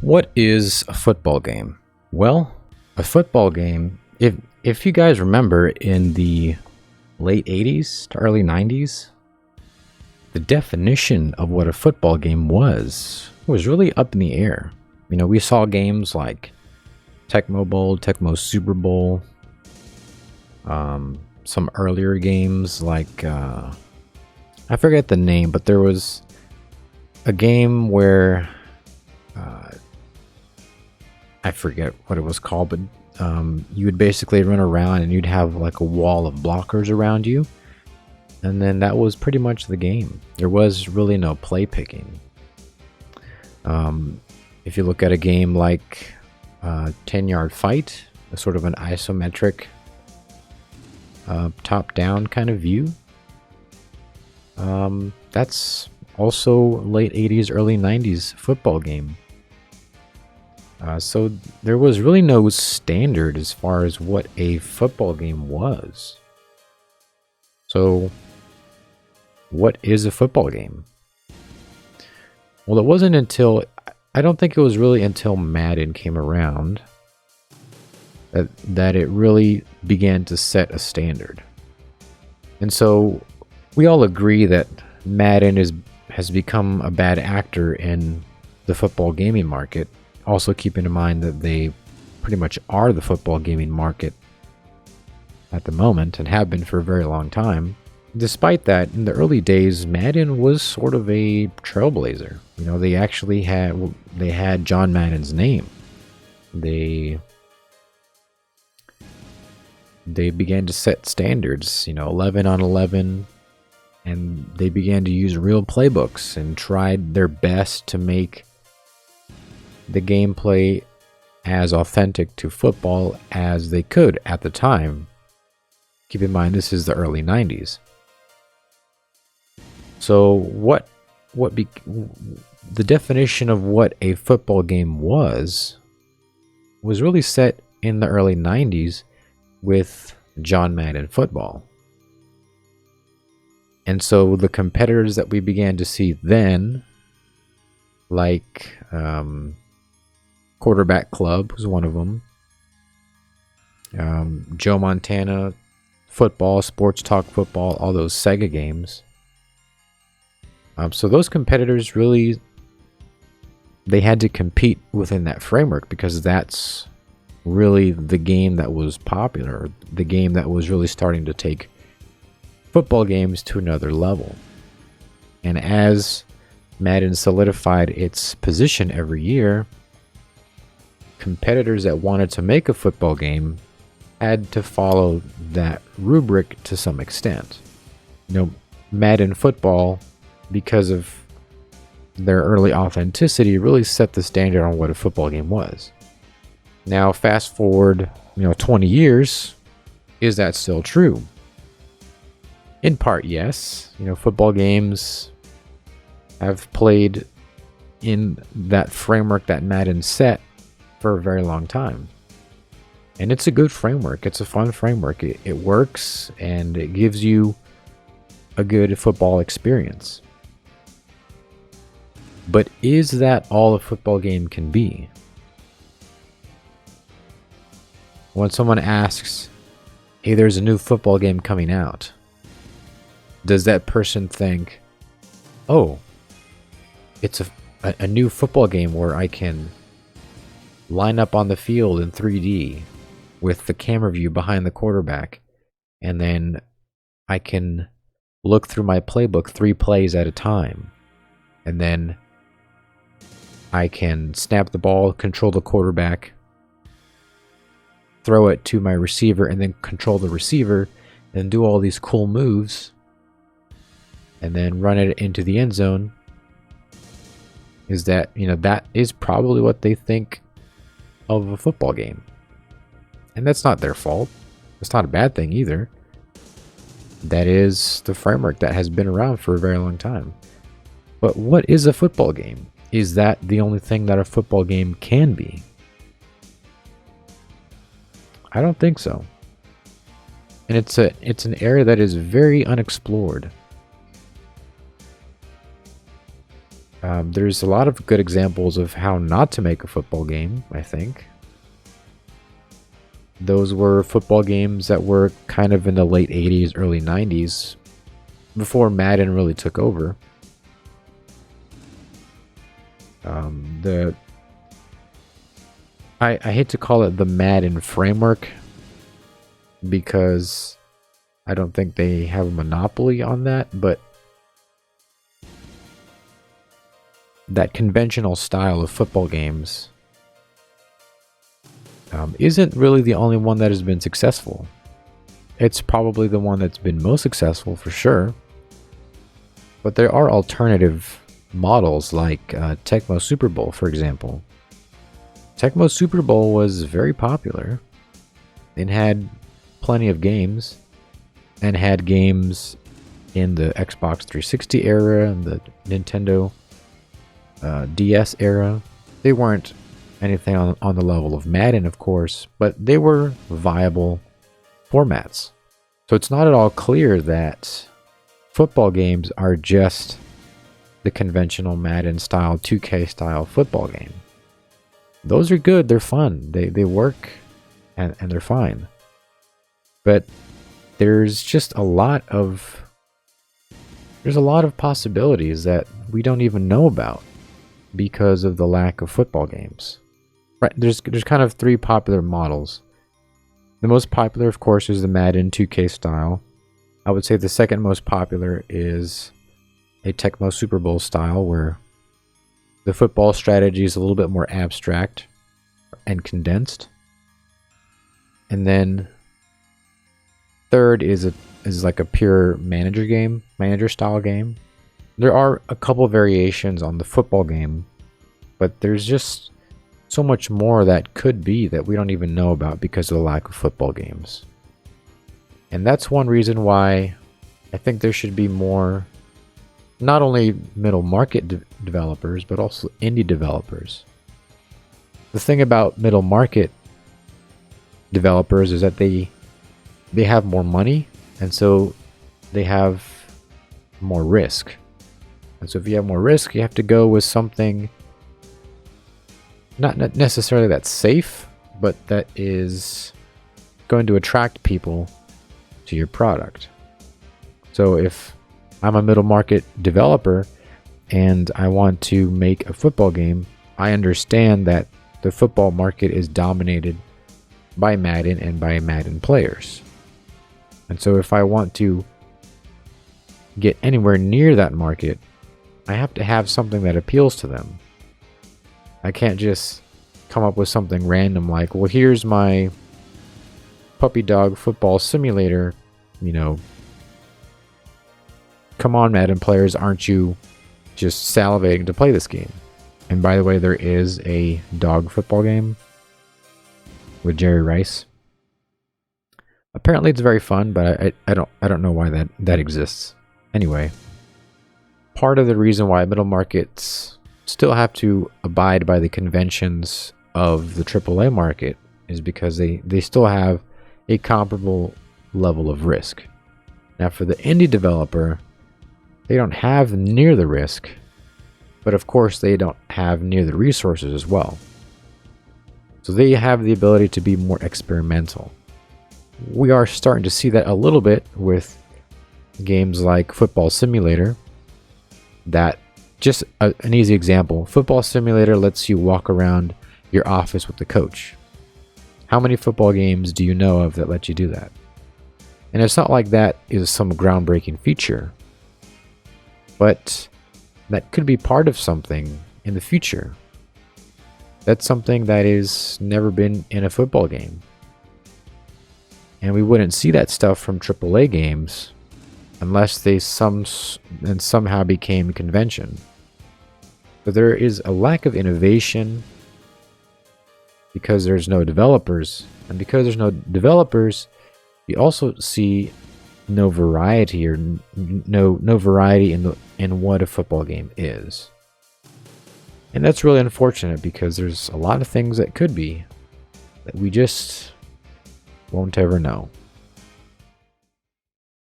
What is a football game? Well, a football game, if you guys remember in the late 80s to early 90s, the definition of what a football game was really up in the air. You know, we saw games like Tecmo Bowl, Tecmo Super Bowl, some earlier games like I forget the name, but there was a game where I forget what it was called, but you would basically run around and you'd have like a wall of blockers around you, and then that was pretty much the game. There was really no play picking. If you look at a game like 10-Yard Fight, a sort of an isometric top-down kind of view, that's also late 80s, early 90s football game. So there was really no standard as far as what a football game was. So what is a football game? Well, it wasn't until, I don't think it was really until Madden came around that it really began to set a standard. And so we all agree that Madden has become a bad actor in the football gaming market. Also keeping in mind that they pretty much are the football gaming market at the moment and have been for a very long time. Despite that, in the early days, Madden was sort of a trailblazer. You know, they actually had John Madden's name. They began to set standards, 11 on 11, and they began to use real playbooks and tried their best to make the gameplay as authentic to football as they could at the time. Keep in mind, this is the early 90s. So the definition of what a football game was really set in the early 90s with John Madden football. And so the competitors that we began to see then, like Quarterback Club was one of them, Joe Montana football, Sports Talk football, all those Sega games. So those competitors really, they had to compete within that framework because that's really the game that was popular, the game that was really starting to take football games to another level. And as Madden solidified its position every year, competitors that wanted to make a football game had to follow that rubric to some extent. Madden football, because of their early authenticity, really set the standard on what a football game was. Now, fast forward, 20 years, is that still true? In part, yes. Football games have played in that framework that Madden set for a very long time. And it's a good framework. It's a fun framework. It works, and it gives you a good football experience. But is that all a football game can be? When someone asks, hey, there's a new football game coming out, does that person think, oh, it's a new football game where I can line up on the field in 3D with the camera view behind the quarterback, and then I can look through my playbook 3 plays at a time, and then I can snap the ball, control the quarterback, throw it to my receiver, and then control the receiver, and do all these cool moves, and then run it into the end zone? Is that, that is probably what they think of a football game. And that's not their fault. It's not a bad thing either. That is the framework that has been around for a very long time. But what is a football game? Is that the only thing that a football game can be? I don't think so. And it's an area that is very unexplored. There's a lot of good examples of how not to make a football game, I think. Those were football games that were kind of in the late 80s, early 90s, before Madden really took over. I hate to call it the Madden framework because I don't think they have a monopoly on that, but that conventional style of football games isn't really the only one that has been successful. It's probably the one that's been most successful for sure, but there are alternative models like Tecmo Super Bowl, for example. Tecmo Super Bowl was very popular. It had plenty of games, and had games in the Xbox 360 era and the Nintendo DS era. They weren't anything on the level of Madden, of course, but they were viable formats. So it's not at all clear that football games are just the conventional Madden style, 2K style football game. Those are good, they're fun, they work, and they're fine. But there's just a lot of possibilities that we don't even know about because of the lack of football games. Right, there's kind of three popular models. The most popular, of course, is the Madden 2K style. I would say the second most popular is a Tecmo Super Bowl style, where the football strategy is a little bit more abstract and condensed. And then third is like a pure manager style game. There are a couple variations on the football game, but there's just so much more that could be that we don't even know about because of the lack of football games. And that's one reason why I think there should be more, not only middle market developers, but also indie developers. The thing about middle market developers is that they have more money, and so they have more risk. And so if you have more risk, you have to go with something not necessarily that's safe, but that is going to attract people to your product. So if I'm a middle market developer and I want to make a football game, I understand that the football market is dominated by Madden and by Madden players. And so if I want to get anywhere near that market, I have to have something that appeals to them. I can't just come up with something random like, well, here's my puppy dog football simulator, come on, Madden players, aren't you just salivating to play this game? And by the way, there is a dog football game with Jerry Rice. Apparently it's very fun, but I don't know why that exists. Anyway, part of the reason why middle markets still have to abide by the conventions of the AAA market is because they still have a comparable level of risk. Now for the indie developer, they don't have near the risk, but of course they don't have near the resources as well. So they have the ability to be more experimental. We are starting to see that a little bit with games like Football Simulator. That, just an easy example, Football Simulator lets you walk around your office with the coach. How many football games do you know of that let you do that? And it's not like that is some groundbreaking feature, but that could be part of something in the future. That's something that has never been in a football game. And we wouldn't see that stuff from AAA games unless they somehow became convention. But there is a lack of innovation because there's no developers. And because there's no developers, you also see no variety, or no variety in what a football game is. And that's really unfortunate because there's a lot of things that could be that we just won't ever know.